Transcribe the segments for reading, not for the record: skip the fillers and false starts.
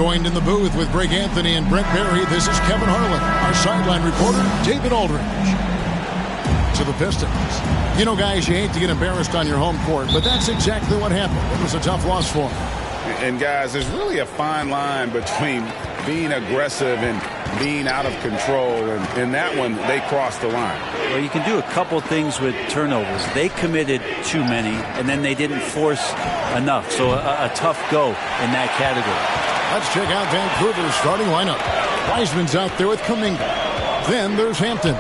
Joined in the booth with Greg Anthony and Brent Berry, this is Kevin Harlan. Our sideline reporter, David Aldridge. To the Pistons. You know, guys, you hate to get embarrassed on your home court, but that's exactly what happened. It was a tough loss for them. And, guys, there's really a fine line between being aggressive and being out of control. And in that one, they crossed the line. Well, you can do a couple things with turnovers. They committed too many, and then they didn't force enough. So a tough go in that category. Let's check out Vancouver's starting lineup. Wiseman's out there with Kuminga. Then there's Hampton.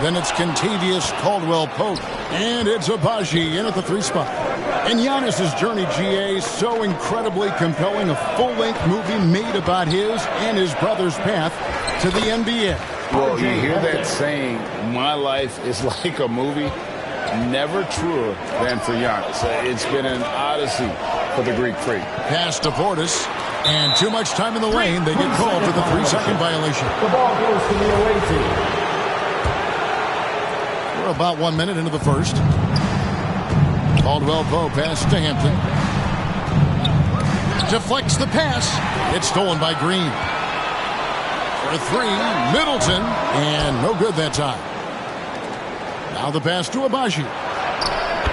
Then it's Kentavious Caldwell-Pope. And it's Agbaji in at the 3 spot. And Giannis' journey, GA, so incredibly compelling. A full-length movie made about his and his brother's path to the NBA. Well, you hear that saying, my life is like a movie. Never truer than for Giannis. It's been an odyssey for the Greek freak. Pass to Portis. And too much time in the lane. They get called for the 3-second violation. The ball goes to the away team. We're about 1 minute into the first. Caldwell-Pope pass to Hampton. Deflects the pass. It's stolen by Green. For 3, Middleton. And no good that time. Now the pass to Agbaji.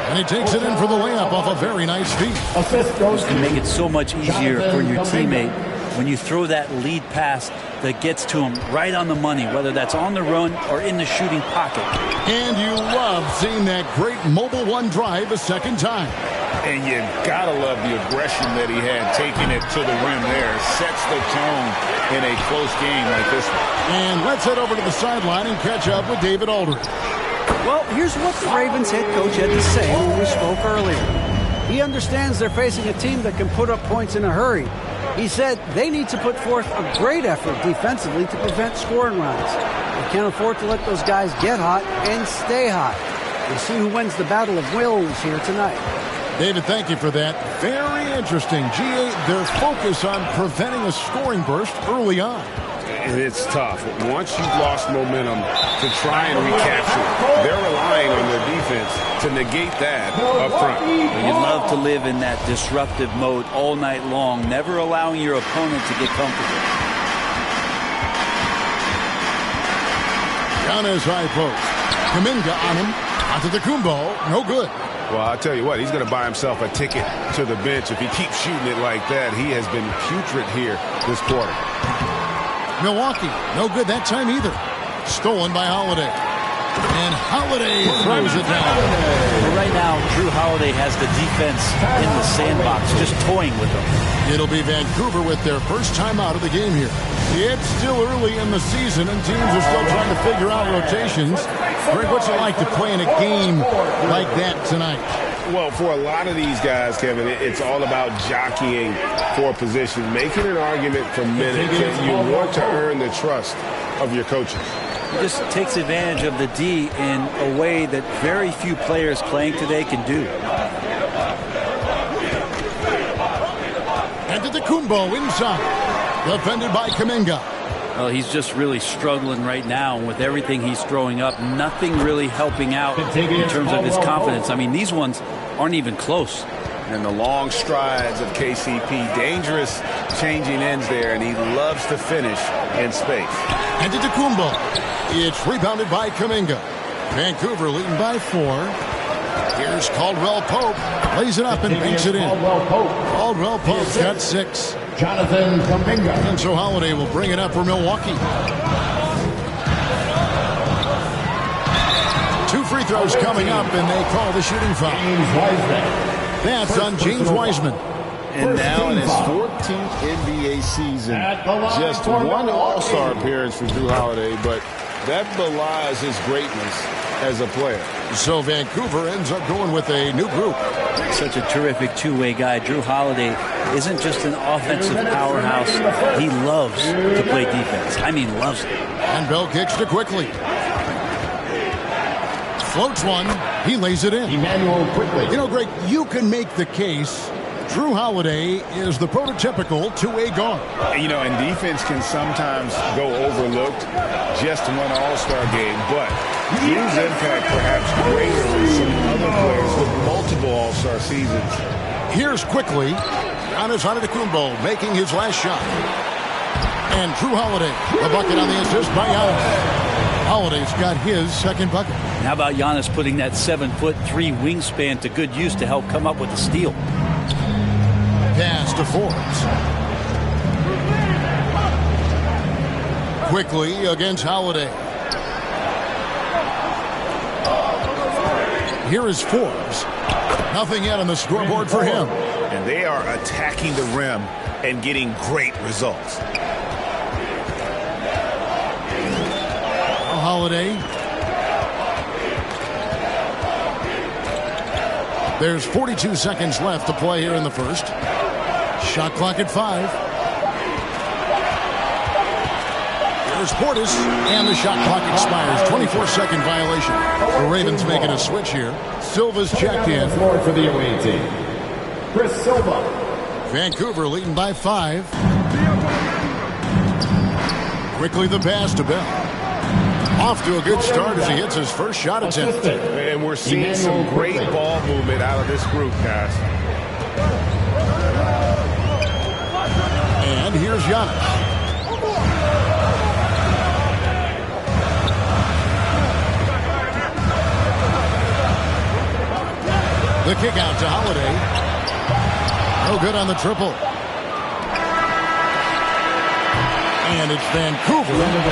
And he takes it in for the layup off a very nice feed. This can make it so much easier for your teammate when you throw that lead pass that gets to him right on the money, whether that's on the run or in the shooting pocket. And you love seeing that great mobile one drive a second time. And you gotta love the aggression that he had taking it to the rim there. Sets the tone in a close game like this one. And let's head over to the sideline and catch up with David Aldridge. Well, here's what the Ravens head coach had to say when we spoke earlier. He understands they're facing a team that can put up points in a hurry. He said they need to put forth a great effort defensively to prevent scoring runs. They can't afford to let those guys get hot and stay hot. We'll see who wins the battle of wills here tonight. David, thank you for that. Very interesting. GA, their focus on preventing a scoring burst early on. And it's tough. Once you've lost momentum to try and recapture it, they're relying on their defense to negate that up front. You'd love to live in that disruptive mode all night long, never allowing your opponent to get comfortable. Giannis high post. Kuminga on him. Onto the Kumbo. No good. Well, I'll tell you what, he's going to buy himself a ticket to the bench. If he keeps shooting it like that, he has been putrid here this quarter. Milwaukee, no good that time either. Stolen by Holiday. And Holiday throws it down. Right now, Drew Holiday has the defense in the sandbox, just toying with them. It'll be Vancouver with their first time out of the game here. It's still early in the season, and teams are still trying to figure out rotations. Greg, what's it like to play in a game like that tonight? Well, for a lot of these guys, Kevin, it's all about jockeying for position, making an argument for minutes, and you want to earn the trust of your coaches. He just takes advantage of the D in a way that very few players playing today can do. And to the Kumbo inside. Defended by Kuminga. Well, he's just really struggling right now. And with everything he's throwing up, nothing really helping out in terms of his confidence. I mean, these ones aren't even close. And the long strides of KCP, dangerous changing ends there, and he loves to finish in space. And to Kumbo. It's rebounded by Kuminga. Vancouver leading by 4. Here's Caldwell-Pope. Lays it up and banks it in. Caldwell-Pope's got 6. Jonathan Kuminga. And so Holiday will bring it up for Milwaukee. 2 free throws coming up, and they call the shooting foul. That's on James Wiseman. And now in his 14th NBA season, just 1 All-Star appearance for Drew Holiday, but that belies his greatness as a player. So Vancouver ends up going with a new group. Such a terrific two-way guy. Drew Holiday isn't just an offensive powerhouse. He loves to play defense. I mean, loves it. And Bell kicks to quickly. Floats one. He lays it in. Emmanuel quickly. You know, Greg, you can make the case Drew Holiday is the prototypical two-way guard. You know, and defense can sometimes go overlooked, just 1 All-Star game, but Drew's impact perhaps greater than some other players with multiple All-Star seasons. Here's quickly Giannis Antetokounmpo making his last shot. And Drew Holiday, the bucket on the assist by Giannis. Holiday's got his second bucket. And how about Giannis putting that 7'3" wingspan to good use to help come up with the steal? Pass to Forbes. Quickly against Holiday. Here is Forbes. Nothing yet on the scoreboard for him. And they are attacking the rim and getting great results. Holiday. There's 42 seconds left to play here in the first. Shot clock at 5. There's Portis, and the shot clock expires. 24-second violation. The Ravens making a switch here. Silva's checked in. Floor for the away team. Chris Silva. Vancouver leading by 5. Quickly the pass to Bell. Off to a good start as he hits his first shot attempt. And we're seeing some great ball movement out of this group, guys. And here's Giannis. The kick out to Holiday. No good on the triple. And it's Vancouver bringing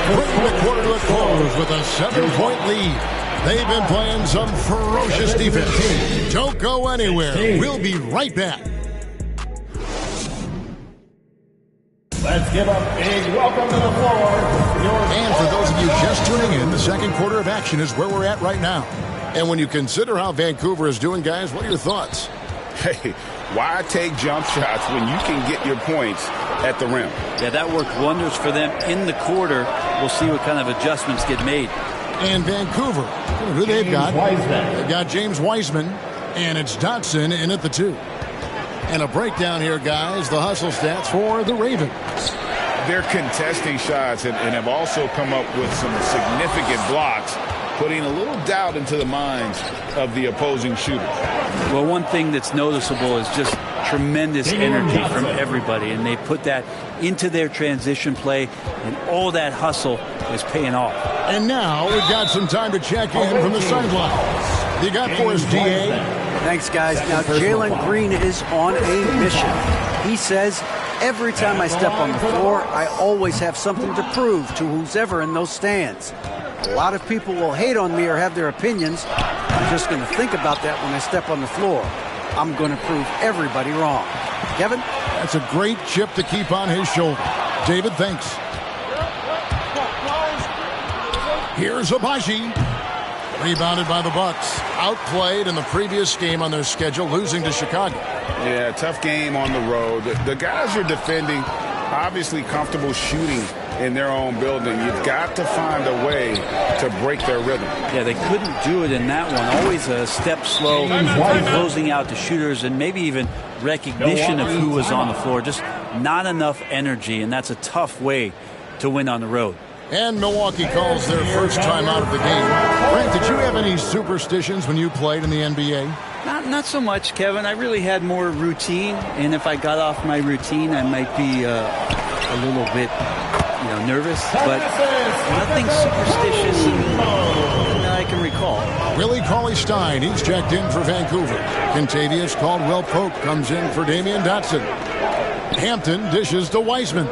the quarter to a close with a 7-point lead. They've been playing some ferocious defense. Don't go anywhere. We'll be right back. Let's give a big welcome to the floor. And for those of you just tuning in, the second quarter of action is where we're at right now. And when you consider how Vancouver is doing, guys, what are your thoughts? Hey, why take jump shots when you can get your points at the rim? Yeah, that worked wonders for them in the quarter. We'll see what kind of adjustments get made. And Vancouver, who they've got? Wiseman. They've got James Wiseman, and it's Dotson in at the 2. And a breakdown here, guys, the hustle stats for the Ravens. They're contesting shots and have also come up with some significant blocks, putting a little doubt into the minds of the opposing shooters. Well, one thing that's noticeable is just tremendous energy from everybody, and they put that into their transition play, and all that hustle is paying off. And now we've got some time to check in from the sidelines. You got for us, DA? Thanks, guys. Now, Jalen Green is on a mission. He says, every time I step on the floor, I always have something to prove to who's ever in those stands. A lot of people will hate on me or have their opinions. I'm just going to think about that when I step on the floor. I'm going to prove everybody wrong. Kevin? That's a great chip to keep on his shoulder. David, thanks. Here's Abaji. Rebounded by the Bucks. Outplayed in the previous game on their schedule, losing to Chicago. Yeah, tough game on the road. The guys you're defending, obviously comfortable shooting in their own building. You've got to find a way to break their rhythm. Yeah, they couldn't do it in that one. Always a step slow, closing out the shooters, and maybe even recognition of who was on the floor. Just not enough energy, and that's a tough way to win on the road. And Milwaukee calls their first time out of the game. Frank, did you have any superstitions when you played in the NBA? Not so much, Kevin. I really had more routine, and if I got off my routine, I might be a little bit, nervous. But nothing superstitious that I can recall. Willie Cauley-Stein, he's checked in for Vancouver. Contavious Caldwell-Pope comes in for Damian Dotson. Hampton dishes to Wiseman.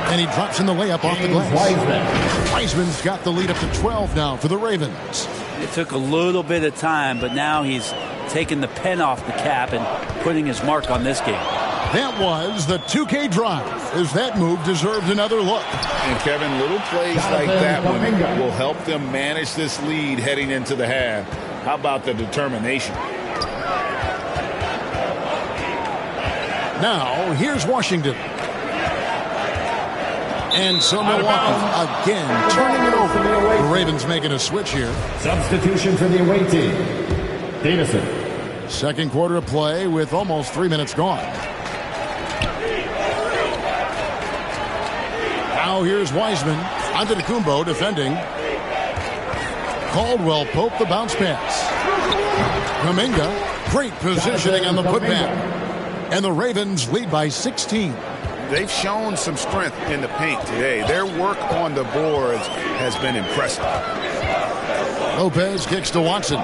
And he drops in the layup off the glass. Wiseman's got the lead up to 12 now for the Ravens. It took a little bit of time, but now he's taking the pen off the cap and putting his mark on this game. That was the 2K drive, as that move deserved another look. And Kevin, little plays like that one will help them manage this lead heading into the half. How about the determination? Now, here's Washington. And so Milwaukee again turning it over. The Ravens making a switch here. Substitution for the away team. Davison. Second quarter of play with almost 3 minutes gone. Now here's Wiseman. Antetokounmpo defending. Caldwell-Pope the bounce pass. Kuminga, great positioning on the putback. And the Ravens lead by 16. They've shown some strength in the paint today. Their work on the boards has been impressive. Lopez kicks to Watson.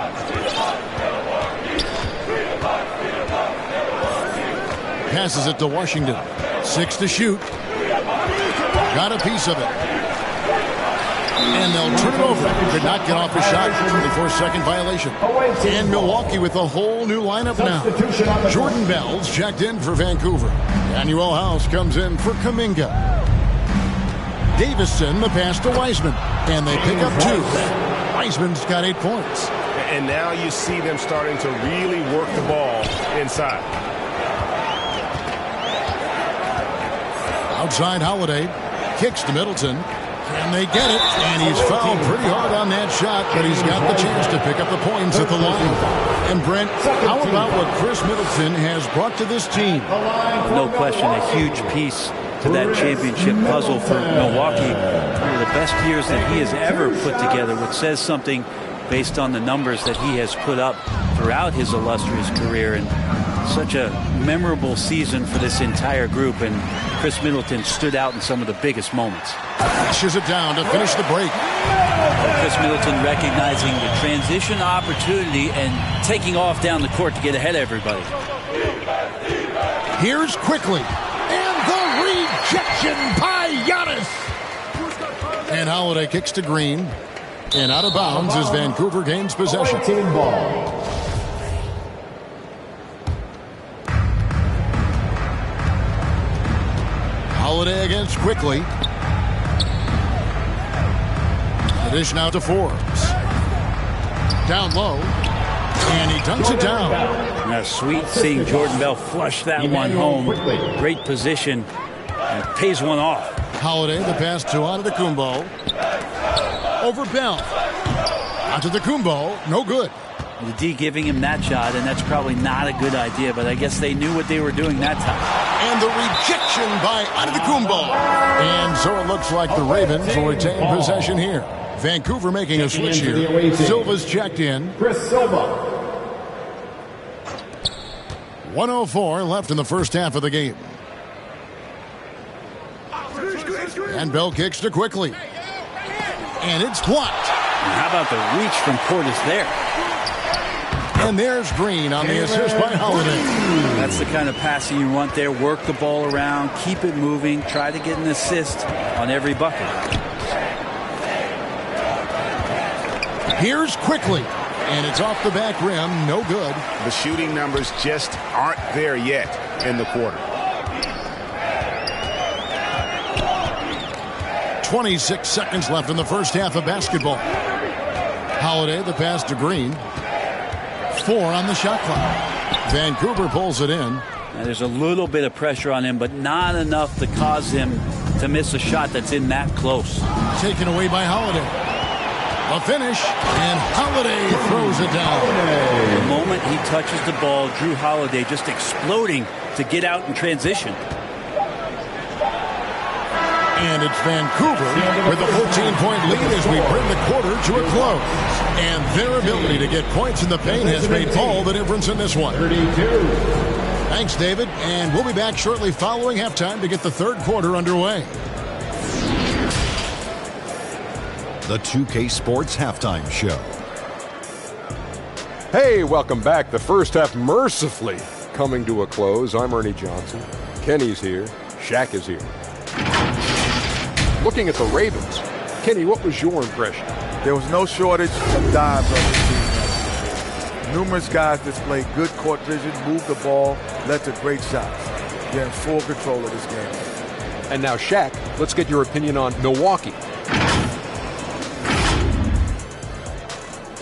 Passes it to Washington. 6 to shoot. Got a piece of it. And they'll turn it over. Could not get off a shot. 24-second violation. And Milwaukee with a whole new lineup now. Jordan Bell's checked in for Vancouver. Daniel House comes in for Kuminga. Davison the pass to Wiseman. And they pick up 2. Wiseman's got 8 points. And now you see them starting to really work the ball inside. Outside Holiday. Kicks to Middleton. And they get it. And he's fouled pretty hard on that shot, but he's got the chance to pick up the points at the line. And Brent, how about what Chris Middleton has brought to this team? No question, a huge piece to that championship puzzle for Milwaukee. One of the best years that he has ever put together, which says something based on the numbers that he has put up throughout his illustrious career. And such a memorable season for this entire group, and Chris Middleton stood out in some of the biggest moments. Dashes it down to finish the break. Chris Middleton recognizing the transition opportunity and taking off down the court to get ahead of everybody. Here's quickly. And the rejection by Giannis. And Holiday kicks to Green. And out of bounds as Vancouver gains possession. Team ball. Holiday against Quickly. The dish now to Forbes. Down low. And he dunks it down. Now, sweet seeing Jordan Bell flush that one home. Great position. And pays one off. Holiday, the pass to Antetokounmpo. Over Bell. Antetokounmpo, no good. The D giving him that shot, and that's probably not a good idea, but I guess they knew what they were doing that time. And the rejection by Antetokounmpo. And so it looks like the Ravens will retain possession here. Vancouver making a switch here. Silva's checked in. Chris Silva. 1:04 left in the first half of the game. And Bell kicks to Quickly. And it's blocked. How about the reach from Portis there? And there's Green on the assist by Holiday. That's the kind of passing you want there. Work the ball around, keep it moving, try to get an assist on every bucket. Here's Quickly. And it's off the back rim. No good. The shooting numbers just aren't there yet in the quarter. 26 seconds left in the first half of basketball. Holiday, the pass to Green. 4 on the shot clock. Vancouver pulls it in. Now, there's a little bit of pressure on him, but not enough to cause him to miss a shot that's in that close. Taken away by Holiday. A finish, and Holiday throws it down. The moment he touches the ball, Drew Holiday just exploding to get out in transition. And it's Vancouver with a 14-point lead as we bring the quarter to a close. And their ability to get points in the paint has made all the difference in this one. 32. Thanks, David. And we'll be back shortly following halftime to get the third quarter underway. The 2K Sports Halftime Show. Hey, welcome back. The first half mercifully coming to a close. I'm Ernie Johnson. Kenny's here. Shaq is here. Looking at the Ravens, Kenny, what was your impression? There was no shortage of dives on this team. Numerous guys displayed good court vision, moved the ball, led to great shots. They're in full control of this game. And now, Shaq, let's get your opinion on Milwaukee.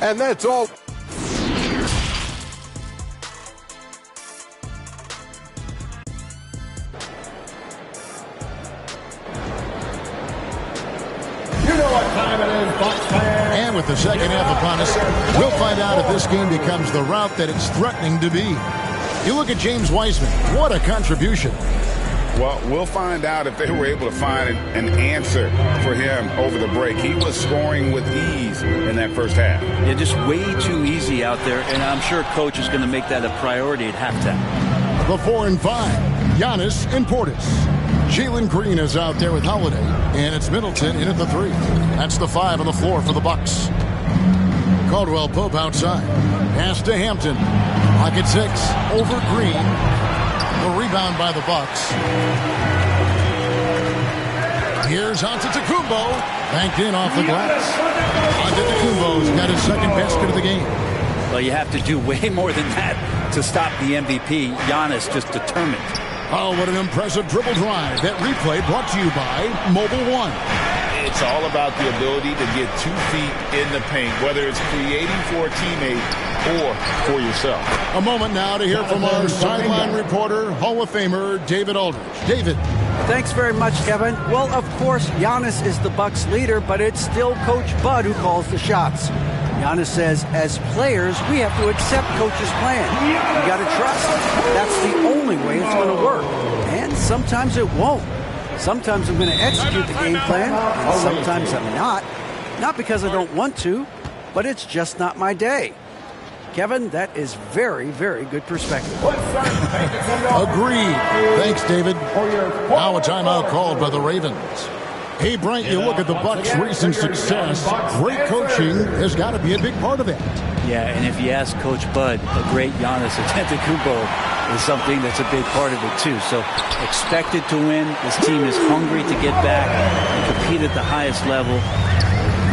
And that's all. And with the second half upon us, we'll find out if this game becomes the route that it's threatening to be. You look at James Wiseman. What a contribution. Well, we'll find out if they were able to find an answer for him over the break. He was scoring with ease in that first half. Yeah, just way too easy out there, and I'm sure coach is going to make that a priority at halftime. The 4 and 5, Giannis and Portis. Jalen Green is out there with Holiday, and it's Middleton in at the 3. That's the 5 on the floor for the Bucks. Caldwell Pope outside. Pass to Hampton. Pocket 6 over Green. The rebound by the Bucks. Here's Antetokounmpo. Banked in off the glass. Antetokounmpo's got his second basket of the game. Well, you have to do way more than that to stop the MVP. Giannis just determined. Oh, what an impressive dribble drive. That replay brought to you by Mobile One. It's all about the ability to get 2 feet in the paint, whether it's creating for a teammate or for yourself. A moment now to hear from our sideline reporter, Hall of Famer David Aldridge. David. Thanks very much, Kevin. Well, of course, Giannis is the Bucks leader, but it's still Coach Bud who calls the shots. Giannis says, as players, we have to accept Coach's plan. You got to trust. That's the only way it's going to work. And sometimes it won't. Sometimes I'm going to execute the game plan, and sometimes I'm not. Not because I don't want to, but it's just not my day. Kevin, that is very, very good perspective. Agreed. Thanks, David. Now a timeout called by the Ravens. Hey, Brent, you look at the Bucks' recent success. Great coaching has got to be a big part of it. Yeah, and if you ask Coach Bud, a great Giannis Antetokounmpo is something that's a big part of it, too. So expected to win. This team is hungry to get back and compete at the highest level.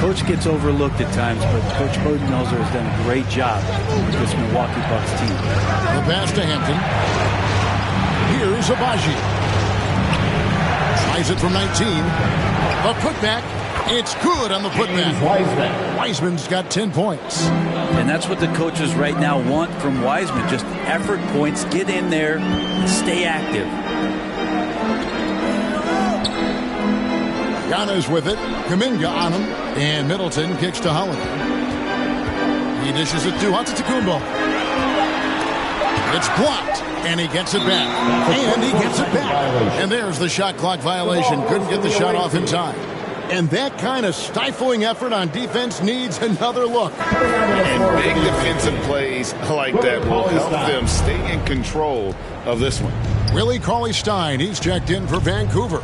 Coach gets overlooked at times, but Coach Budenholzer has done a great job with this Milwaukee Bucks team. The pass to Hampton. Here's Abaji. Tries it from 19. The putback. It's good on the putback. Wiseman's got 10 points. And that's what the coaches right now want from Wiseman. Just effort points. Get in there and stay active. Giannis with it. Kuminga on him. And Middleton kicks to Holiday. He dishes it to Antetokounmpo. It's blocked. And he gets it back. And he gets it back. And there's the shot clock violation. Couldn't get the shot off in time. And that kind of stifling effort on defense needs another look. And big defensive plays like that will help them stay in control of this one. Willie Cauley-Stein, he's checked in for Vancouver.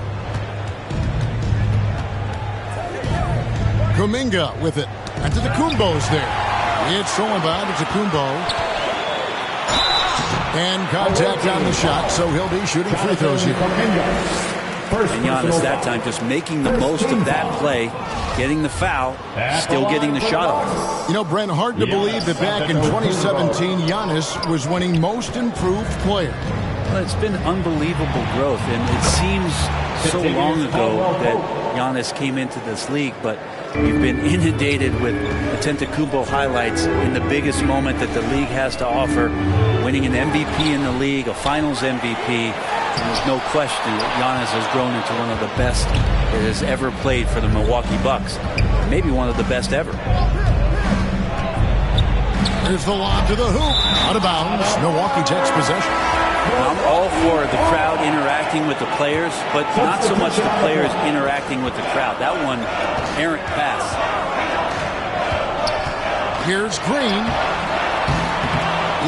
Kuminga with it. Antetokounmpo's there. It's stolen by Antetokounmpo. And contact on the shot, so he'll be shooting free throws here. And Giannis that time just making the most of that play, getting the foul, still getting the shot off. You know, Brent, hard to believe that back in 2017, Giannis was winning most improved player. Well, it's been unbelievable growth, and it seems so long ago that Giannis came into this league, but we've been inundated with Antetokounmpo highlights in the biggest moment that the league has to offer, winning an MVP in the league, a finals MVP. And there's no question that Giannis has grown into one of the best that has ever played for the Milwaukee Bucks. Maybe one of the best ever. Here's the lob to the hoop. Out of bounds. Milwaukee takes possession. I'm all for the crowd interacting with the players, but not so much the players interacting with the crowd. That one, errant pass. Here's Green.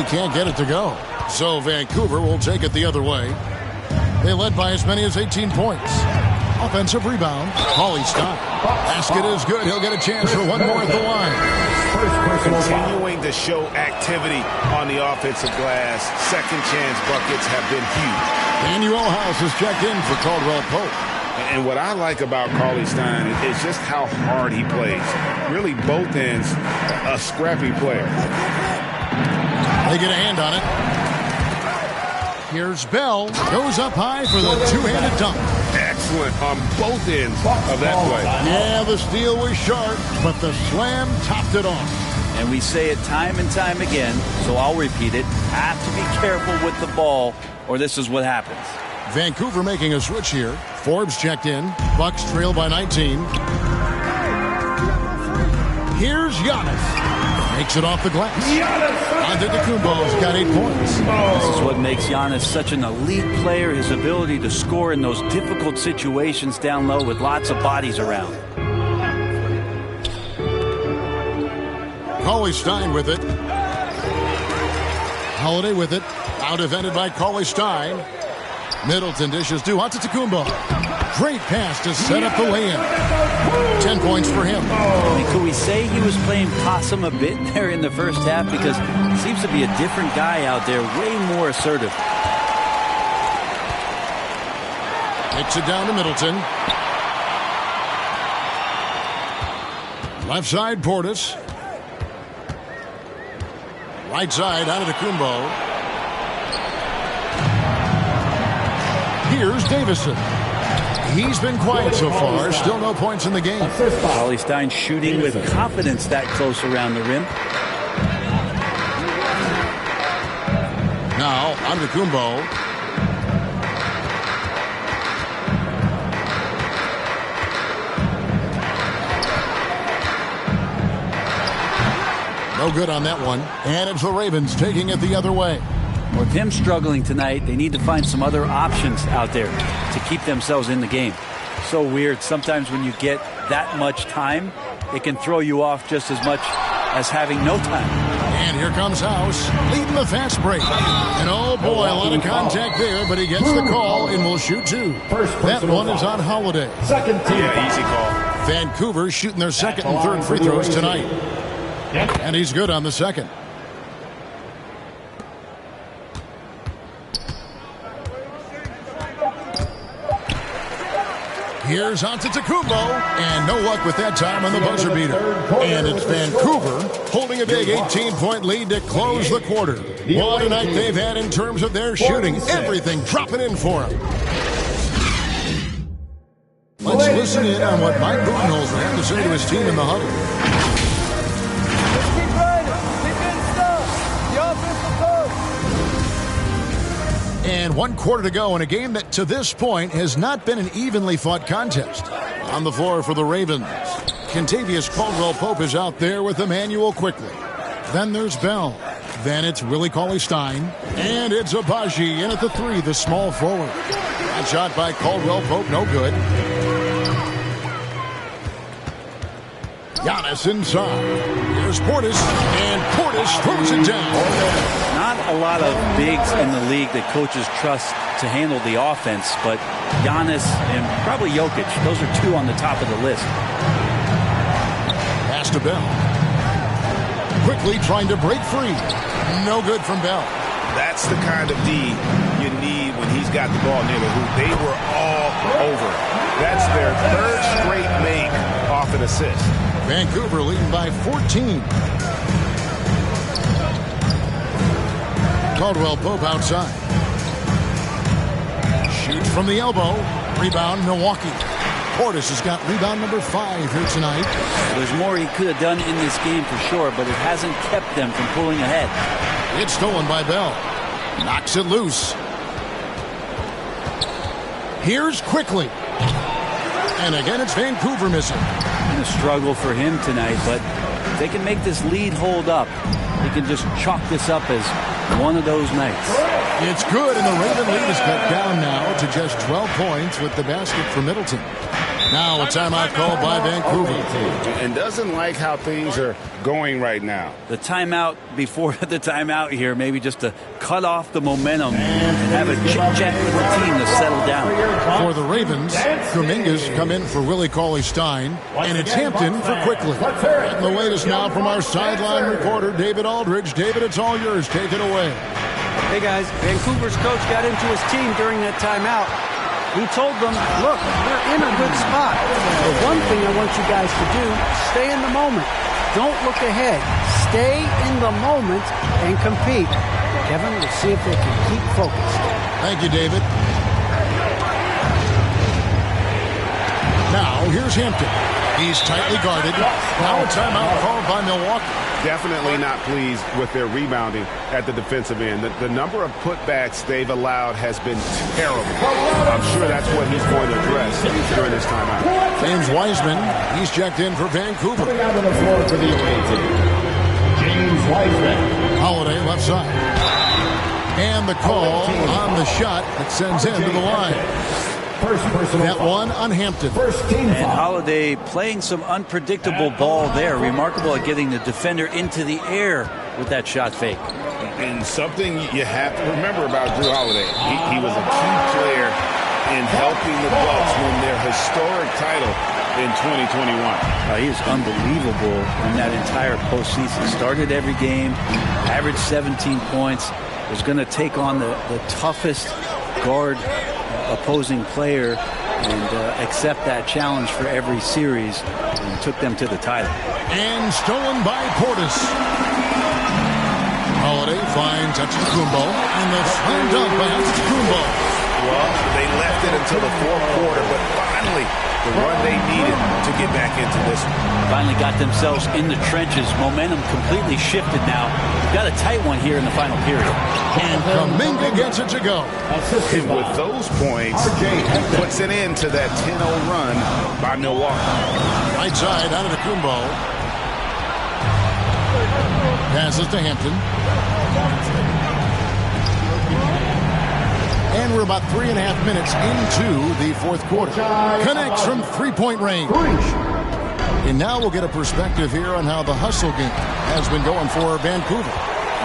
He can't get it to go. So Vancouver will take it the other way. They led by as many as 18 points. Offensive rebound. Cauley-Stein. Basket is good. He'll get a chance for one more at the line. Continuing to show activity on the offensive glass. Second chance buckets have been huge. Daniel House is checked in for Caldwell Pope. And what I like about Cauley-Stein is just how hard he plays. Really both ends, a scrappy player. They get a hand on it. Here's Bell. Goes up high for the two-handed dunk. Excellent on both ends of that play. Yeah, the steal was sharp, but the slam topped it off. And we say it time and time again, so I'll repeat it. Have to be careful with the ball, or this is what happens. Vancouver making a switch here. Forbes checked in. Bucks trail by 19. Here's Giannis. Makes it off the glass. Antetokounmpo's got 8 points. This is what makes Giannis such an elite player, his ability to score in those difficult situations down low with lots of bodies around. Cauley-Stein with it. Holiday with it. Now defended by Cauley-Stein. Middleton dishes to Antetokounmpo. Great pass to set up the lay-in. 10 points for him. I mean, could we say he was playing possum a bit there in the first half? Because he seems to be a different guy out there, way more assertive. Kicks it down to Middleton. Left side, Portis. Right side, Antetokounmpo. Here's Davison. He's been quiet so far. Still no points in the game. Cauley-Stein shooting with confidence that close around the rim. Now, Antetokounmpo. No good on that one. And it's the Ravens taking it the other way. With him struggling tonight, they need to find some other options out there to keep themselves in the game. So weird. Sometimes when you get that much time, it can throw you off just as much as having no time. And here comes House, leading the fast break. And oh boy, a lot of contact there, but he gets the call and will shoot two. That one is on Holiday. Second team. Yeah, easy call. Vancouver shooting their second and third free throws tonight. And he's good on the second. Here's Antetokounmpo, and no luck with that time on the buzzer beater. And it's Vancouver holding a big 18-point lead to close the quarter. What a night they've had in terms of their shooting. Everything dropping in for them. Let's listen in on what Mike Budenholzer had to say to his team in the huddle. And 1 quarter to go in a game that to this point has not been an evenly fought contest. On the floor for the Ravens, Kentavious Caldwell-Pope is out there with Emmanuel Quickly. Then there's Bell. Then it's Willie Cauley-Stein. And it's Abaji in at the 3, the small forward. That shot by Caldwell-Pope, no good. Giannis inside. Here's Portis, and Portis throws it down. Not a lot of bigs in the league that coaches trust to handle the offense, but Giannis and probably Jokic, those are two on the top of the list. Pass to Bell. Quickly trying to break free. No good from Bell. That's the kind of D you need when he's got the ball near the hoop. They were all over it. That's their third straight make off an assist. Vancouver leading by 14. Caldwell-Pope outside. Shoots from the elbow. Rebound, Milwaukee. Portis has got rebound number 5 here tonight. There's more he could have done in this game for sure, but it hasn't kept them from pulling ahead. It's stolen by Bell. Knocks it loose. Here's Quickly. And again, it's Vancouver missing. Been a struggle for him tonight, but if they can make this lead hold up, they can just chalk this up as one of those nights. It's good, and the Raven lead is cut down now to just 12 points with the basket for Middleton. Now a timeout called by Vancouver. And doesn't like how things are going right now. The timeout before the timeout here, maybe just to cut off the momentum and have a chit-chat with the team to settle down. For the Ravens, Kuminga's come in for Willie Cauley-Stein, and it's Hampton for Quickly. And the latest now from our sideline reporter, David Aldridge. David, it's all yours. Take it away. Hey, guys, Vancouver's coach got into his team during that timeout. He told them, look, we're in a good spot. The one thing I want you guys to do, stay in the moment. Don't look ahead. Stay in the moment and compete. Kevin, we'll see if they can keep focused. Thank you, David. Now, here's Hampton. He's tightly guarded. Now a timeout called by Milwaukee. Definitely not pleased with their rebounding at the defensive end. The number of putbacks they've allowed has been terrible. I'm sure that's what he's going to address during this timeout. James Wiseman, he's checked in for Vancouver. Coming out on the floor for the away team, James Wiseman. Holiday left side. And the call on the shot that sends him to the line. That one on Hampton. And Holiday playing some unpredictable ball there. Remarkable at getting the defender into the air with that shot fake. And something you have to remember about Drew Holiday, he was a key player in helping the Bucks win their historic title in 2021. He was unbelievable in that entire postseason. Started every game, averaged 17 points, was going to take on the toughest guard opposing player and accept that challenge for every series, and took them to the title. And stolen by Portis. Holiday finds Antetokounmpo, and the slam dunk by Antetokounmpo. Well, they left it until the fourth quarter, but finally the run they needed to get back into this one. Finally got themselves in the trenches. Momentum completely shifted now. Got a tight one here in the final period. And Kuminga gets it to go. And with those points, puts it into that 10-0 run by Milwaukee. Right side, Antetokounmpo. Passes to Hampton. And we're about 3.5 minutes into the fourth quarter. Connects from three-point range. And now we'll get a perspective here on how the hustle game has been going for Vancouver.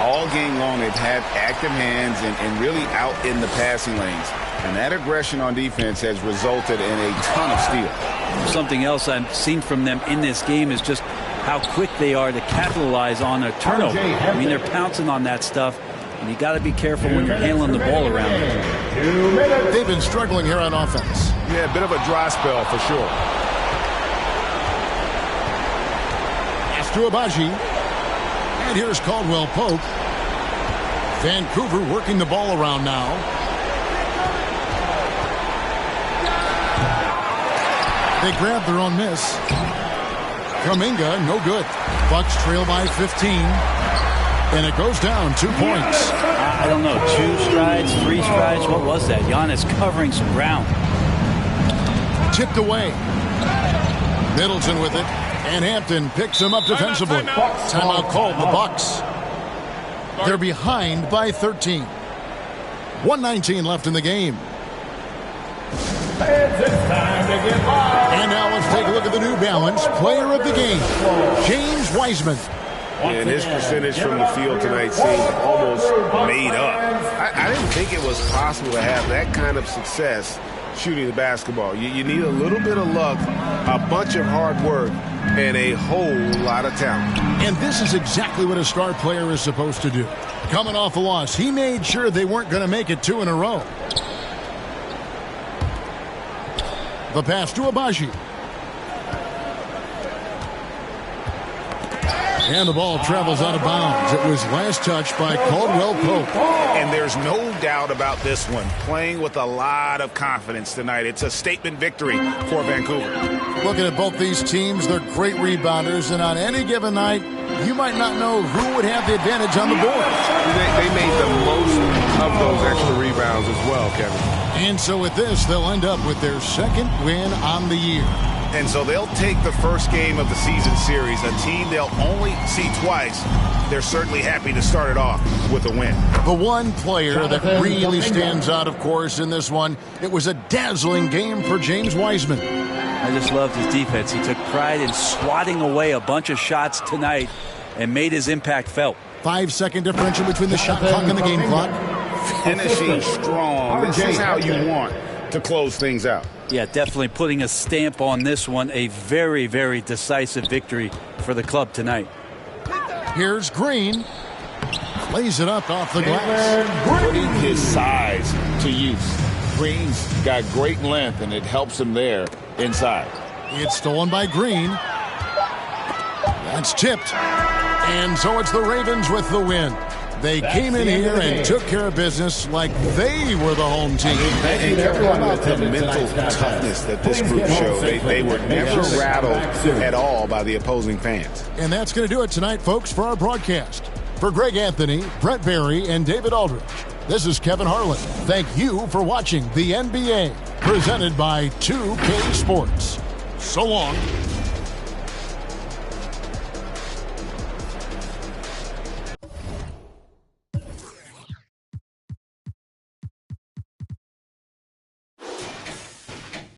All game long, they've had active hands and really out in the passing lanes. And that aggression on defense has resulted in a ton of steals. Something else I've seen from them in this game is just how quick they are to capitalize on a turnover. I mean, they're pouncing on that stuff. And you got to be careful when you're handling the ball around. They've been struggling here on offense. Yeah, a bit of a dry spell for sure. Pass to Abaji. And here's Caldwell Pope. Vancouver working the ball around now. They grab their own miss. Kuminga, no good. Bucks trail by 15. And it goes down 2 points. I don't know, 2 strides, 3 strides. What was that? Giannis covering some ground. Tipped away. Middleton with it. And Hampton picks him up defensively. Timeout called the Bucks. They're behind by 13. 1:19 left in the game. And now let's take a look at the New Balance player of the game, James Wiseman. And his percentage from the field tonight seemed almost made up. I didn't think it was possible to have that kind of success shooting the basketball. You need a little bit of luck, a bunch of hard work, and a whole lot of talent. And this is exactly what a star player is supposed to do. Coming off a loss, he made sure they weren't going to make it 2 in a row. The pass to Abaji. And the ball travels out of bounds. It was last touched by Caldwell Pope. And there's no doubt about this one. Playing with a lot of confidence tonight. It's a statement victory for Vancouver. Looking at both these teams, they're great rebounders. And on any given night, you might not know who would have the advantage on the board. They made the most of those extra rebounds as well, Kevin. And so with this, they'll end up with their second win on the year. And so they'll take the first game of the season series, a team they'll only see twice. They're certainly happy to start it off with a win. The one player that really stands out, of course, in this one, it was a dazzling game for James Wiseman. I just loved his defense. He took pride in swatting away a bunch of shots tonight and made his impact felt. 5-second differential between the shot clock and the game clock. Finishing strong. This is how you want to close things out. Yeah, definitely putting a stamp on this one. A very, very decisive victory for the club tonight. Here's Green. Lays it up off the glass. Putting his size to use. Green's got great length, and it helps him there inside. It's stolen by Green. That's tipped. And so it's the Ravens with the win. They came in here and took care of business like they were the home team. And everyone with the mental toughness that this group showed. They were never rattled at all by the opposing fans. And that's going to do it tonight, folks, for our broadcast. For Greg Anthony, Brett Barry, and David Aldridge, this is Kevin Harlan. Thank you for watching the NBA, presented by 2K Sports. So long.